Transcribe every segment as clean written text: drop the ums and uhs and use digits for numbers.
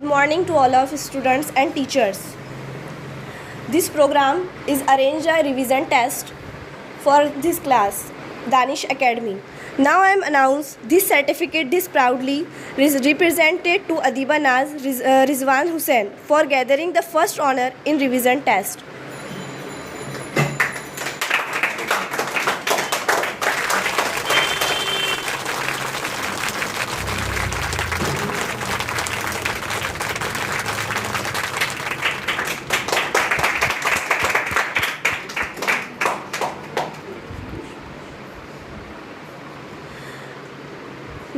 morning to all of students and teachers. This program is arranged a revision test for this class, Danish Academy. Now I am announced this certificate is proudly represented to Adiba Naz Rizwan Hussain for gathering the first honor in revision test.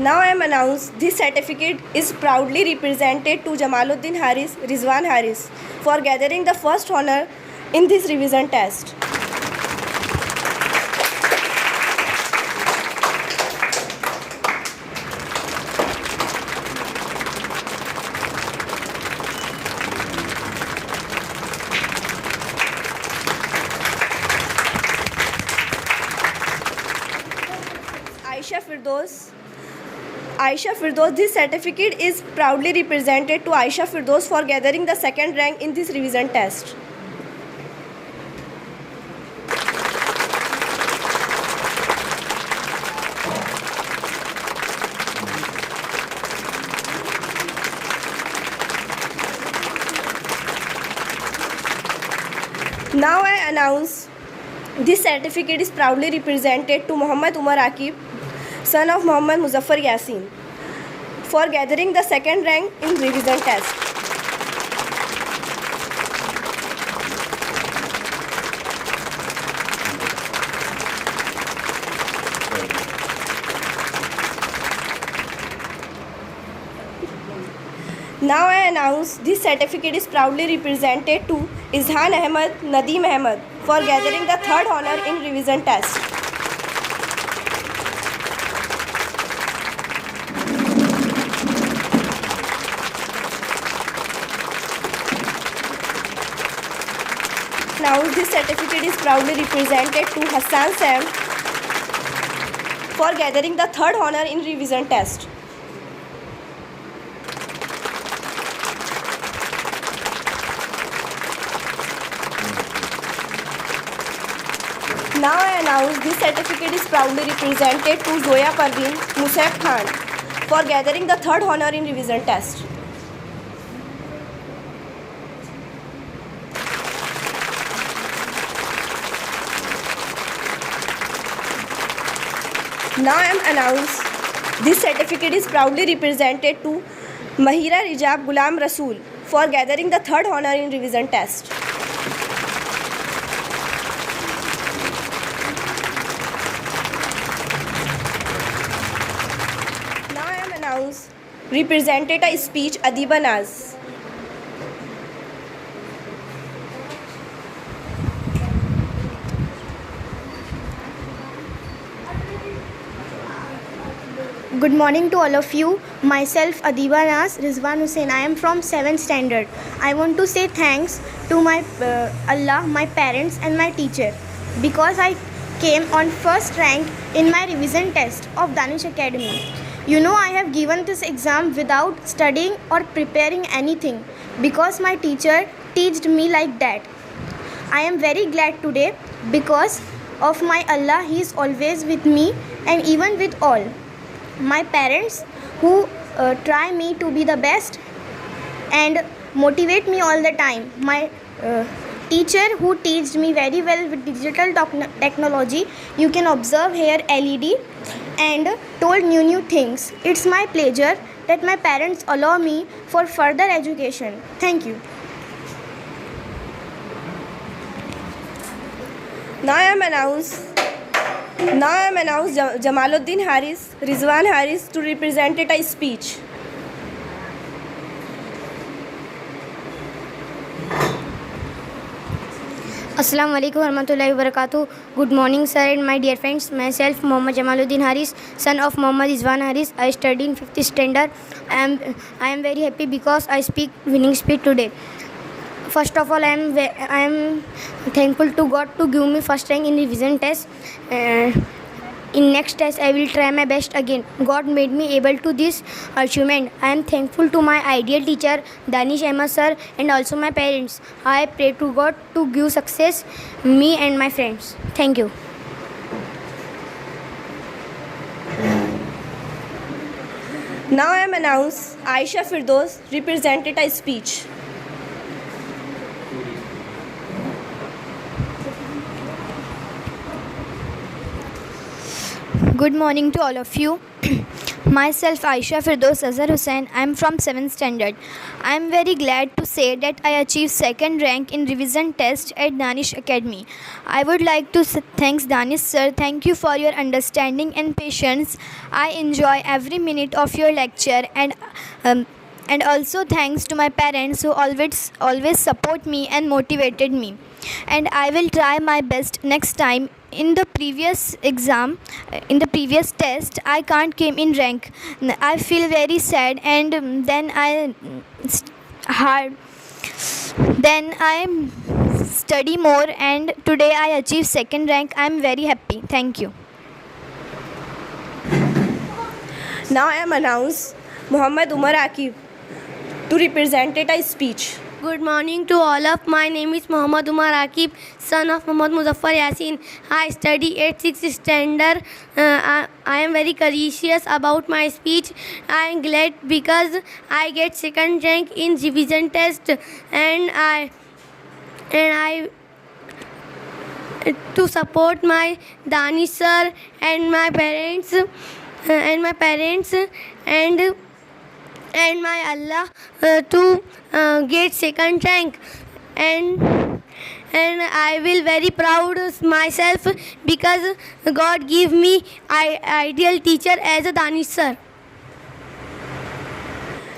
Now I am announced this certificate is proudly represented to Jamaluddin Haris Rizwan Haris for gathering the first honor in this revision test. Aisha Firdaus, this certificate is proudly represented to Aisha Firdaus for gathering the second rank in this revision test. Now I announce this certificate is proudly represented to Muhammad Umar Aqib, son of Muhammad Muzaffar Yasin, for gathering the second rank in revision test. Now I announce this certificate is proudly represented to Izhan Ahmed Nadeem Ahmed for gathering the third honor in revision test. Now this certificate is proudly represented to Hassan Sam for gathering the third honor in revision test. Now I announce this certificate is proudly represented to Zoya Parveen Musab Khan for gathering the third honor in revision test. Now I am announced this certificate is proudly represented to Mahira Rijab Gulam Rasool for gathering the third honor in revision test. Now I am announced represented a speech Adiba Naz. Good morning to all of you. Myself Adiba Naz Rizwan Hussain. I am from 7th standard. I want to say thanks to my Allah, my parents and my teacher because I came on first rank in my revision test of Danish Academy. You know, I have given this exam without studying or preparing anything because my teacher taught me like that. I am very glad today because of my Allah. He is always with me and even with all. My parents who try me to be the best and motivate me all the time. My teacher who teaches me very well with digital technology. You can observe here LED and told new things. It's my pleasure that my parents allow me for further education. Thank you. Now I am announced Jamaluddin Haris Rizwan Haris to represent a speech. Assalamu alaikum warahmatullahi wabarakatuh. Good morning, sir and my dear friends. Myself, Muhammad Jamaluddin Haris, son of Muhammad Rizwan Haris. I study in 5th standard. I am very happy because I speak winning speech today. First of all, I am thankful to God to give me first rank in revision test. In next test, I will try my best again. God made me able to this achievement. I am thankful to my ideal teacher, Danish Ahmed sir, and also my parents. I pray to God to give success me and my friends. Thank you. Now I am announced Aisha Firdos represented a speech. Good morning to all of you. Myself Aisha Firdos Azhar Hussain. I am from 7th standard. I am very glad to say that I achieved second rank in revision test at Danish Academy. I would like to thank Danish sir. Thank you for your understanding and patience. I enjoy every minute of your lecture and also thanks to my parents who always support me and motivated me. And I will try my best next time. In the previous exam, in the previous test, I can't came in rank. I feel very sad, and then I study more, and today I achieved second rank. I am very happy. Thank you. Now I am announced Muhammad Umar Akib to represent a speech. Good morning to all of. My name is Muhammad Umar Akib, son of Muhammad Muzaffar Yasin. I study at 6th standard. I am very courageous about my speech. I am glad because I get second rank in revision test, and I to support my Danish sir and my parents and my Allah to get second rank, and I will very proud of myself because God give me ideal teacher as a Danish sir.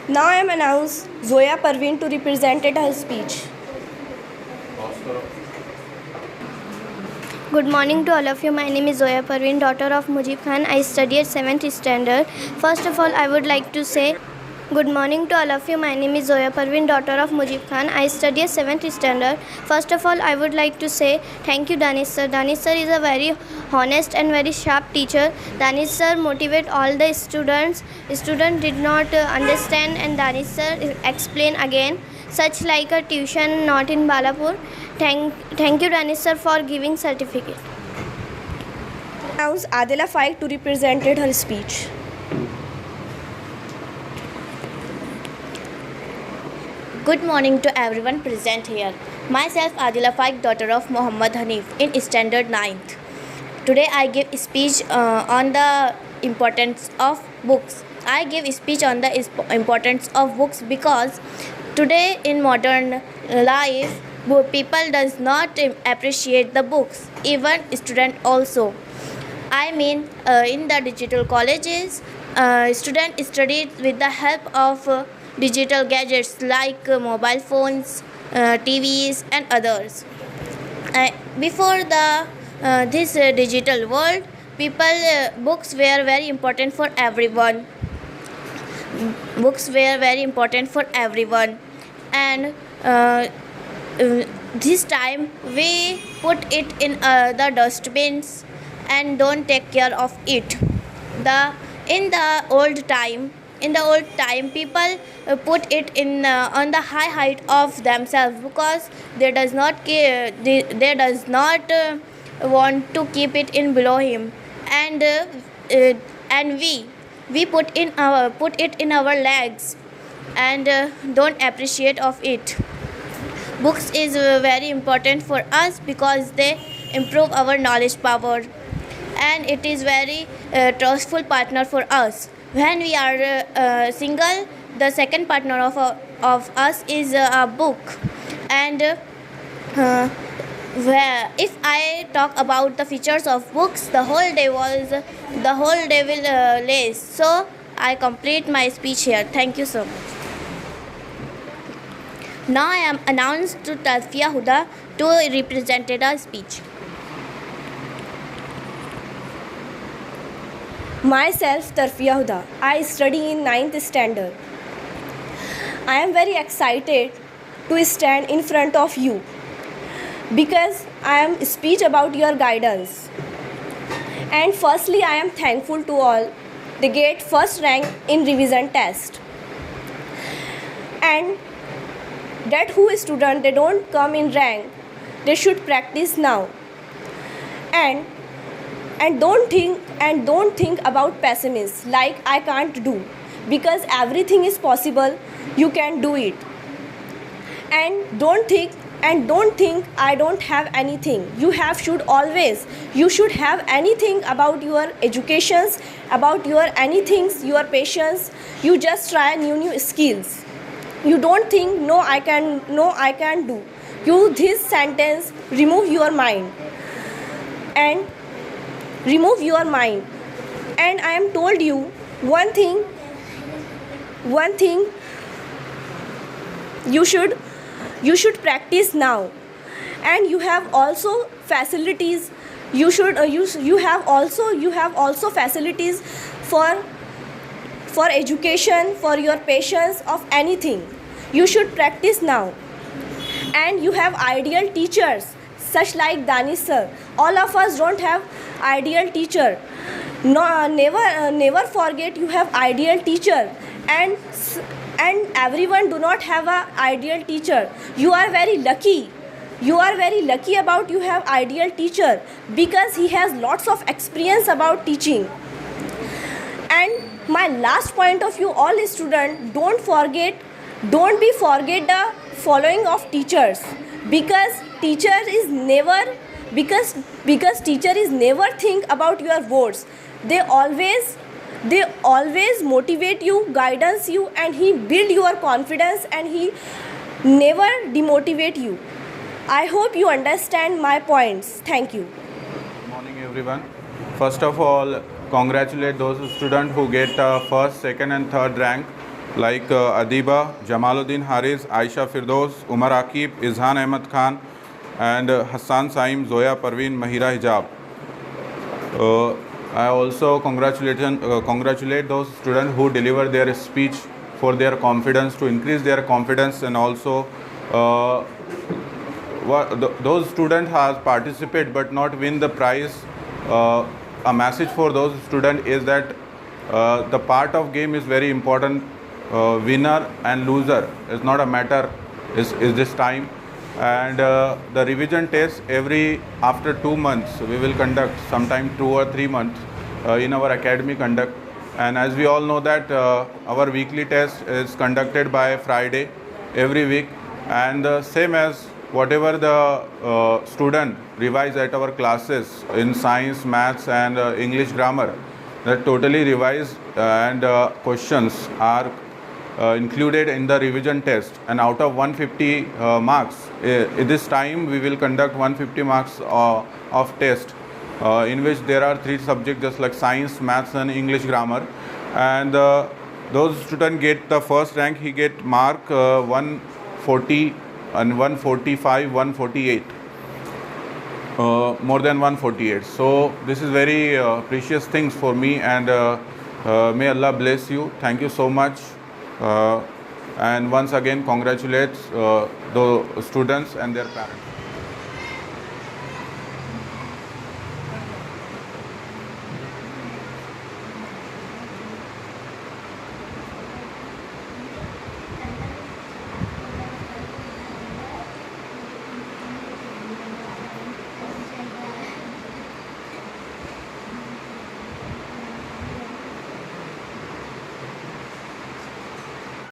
Now I am announced Zoya Parveen to represent her speech. Good morning to all of you. My name is Zoya Parveen, daughter of Mujib Khan. I study at 7th standard. First of all, I would like to say good morning to all of you. My name is Zoya Parveen, daughter of Mujib Khan. I study at 7th standard. First of all, I would like to say thank you, Danish sir. Danish sir is a very honest and very sharp teacher. Danish sir motivate all the students. Student did not understand, and Danish sir explain again. Such like a tuition not in Balapur. Thank you, Danish sir, for giving certificate. Announced Adila Faik to represent her speech. Good morning to everyone present here. Myself Adila Faik, daughter of Muhammad Hanif in standard 9th. Today I give speech on the importance of books. I give speech on the importance of books because today in modern life people does not appreciate the books, even student also. I mean in the digital colleges student studied with the help of digital gadgets like mobile phones, TVs and others. Before this digital world, books were very important for everyone. Books were very important for everyone, and this time we put it in the dustbins and don't take care of it. In the old time people put it in on the high height of themselves because they does not want to keep it in below him, and we put it in our legs and don't appreciate of it. Books is very important for us because they improve our knowledge power, and it is very trustful partner for us. When we are single, the second partner of us is a book. And if I talk about the features of books, the whole day will lace. So I complete my speech here. Thank you so much. Now I am announced to Tarfiya Huda to represent a speech. Myself, Tarfiya Huda. I study in 9th standard. I am very excited to stand in front of you because I am speech about your guidance. And firstly, I am thankful to all. They get first rank in revision test. And that who is student, they don't come in rank, they should practice now. And don't think about pessimists like I can't do, because everything is possible. You can do it. And don't think I don't have anything. You should have anything about your educations, about your anything, your patience. You just try new skills. You don't think no I can do. You this sentence remove your mind. And I am told you one thing you should practice now. And you have also facilities. You have also facilities for education, for your patience of anything. You should practice now. And you have ideal teachers such like Danish sir. All of us don't have ideal teacher. No, never forget you have ideal teacher. And everyone do not have a ideal teacher. You are very lucky about you have ideal teacher, because he has lots of experience about teaching. And my last point of view, all students, don't forget the following of teachers, because teacher is never think about your words. They always motivate you, guidance you, and he build your confidence, and he never demotivate you. I hope you understand my points. Thank you. Good morning, everyone. First of all, congratulate those students who get first, second and third rank, like Adiba, Jamaluddin Haris, Aisha Firdaus, Umar Aqib, Izhan Ahmad Khan, and Hassan Saim, Zoya Parveen, Mahira Hijab. I also congratulate those students who deliver their speech for their confidence, to increase their confidence, and also those students has participated but not win the prize. A message for those students is that the part of game is very important. Winner and loser is not a matter is this time. And the revision test after 2 months we will conduct, sometime 2 or 3 months in our academy conduct. And as we all know that our weekly test is conducted by Friday every week, and same as whatever the student revise at our classes in science, maths and English grammar, that totally revised and questions are included in the revision test. And out of 150 marks, this time we will conduct 150 marks of test, in which there are 3 subjects just like science, maths and English grammar. And those students get the first rank, he get mark 140 and 145, 148, more than 148. So this is very precious things for me, and may Allah bless you. Thank you so much. And once again congratulate the students and their parents.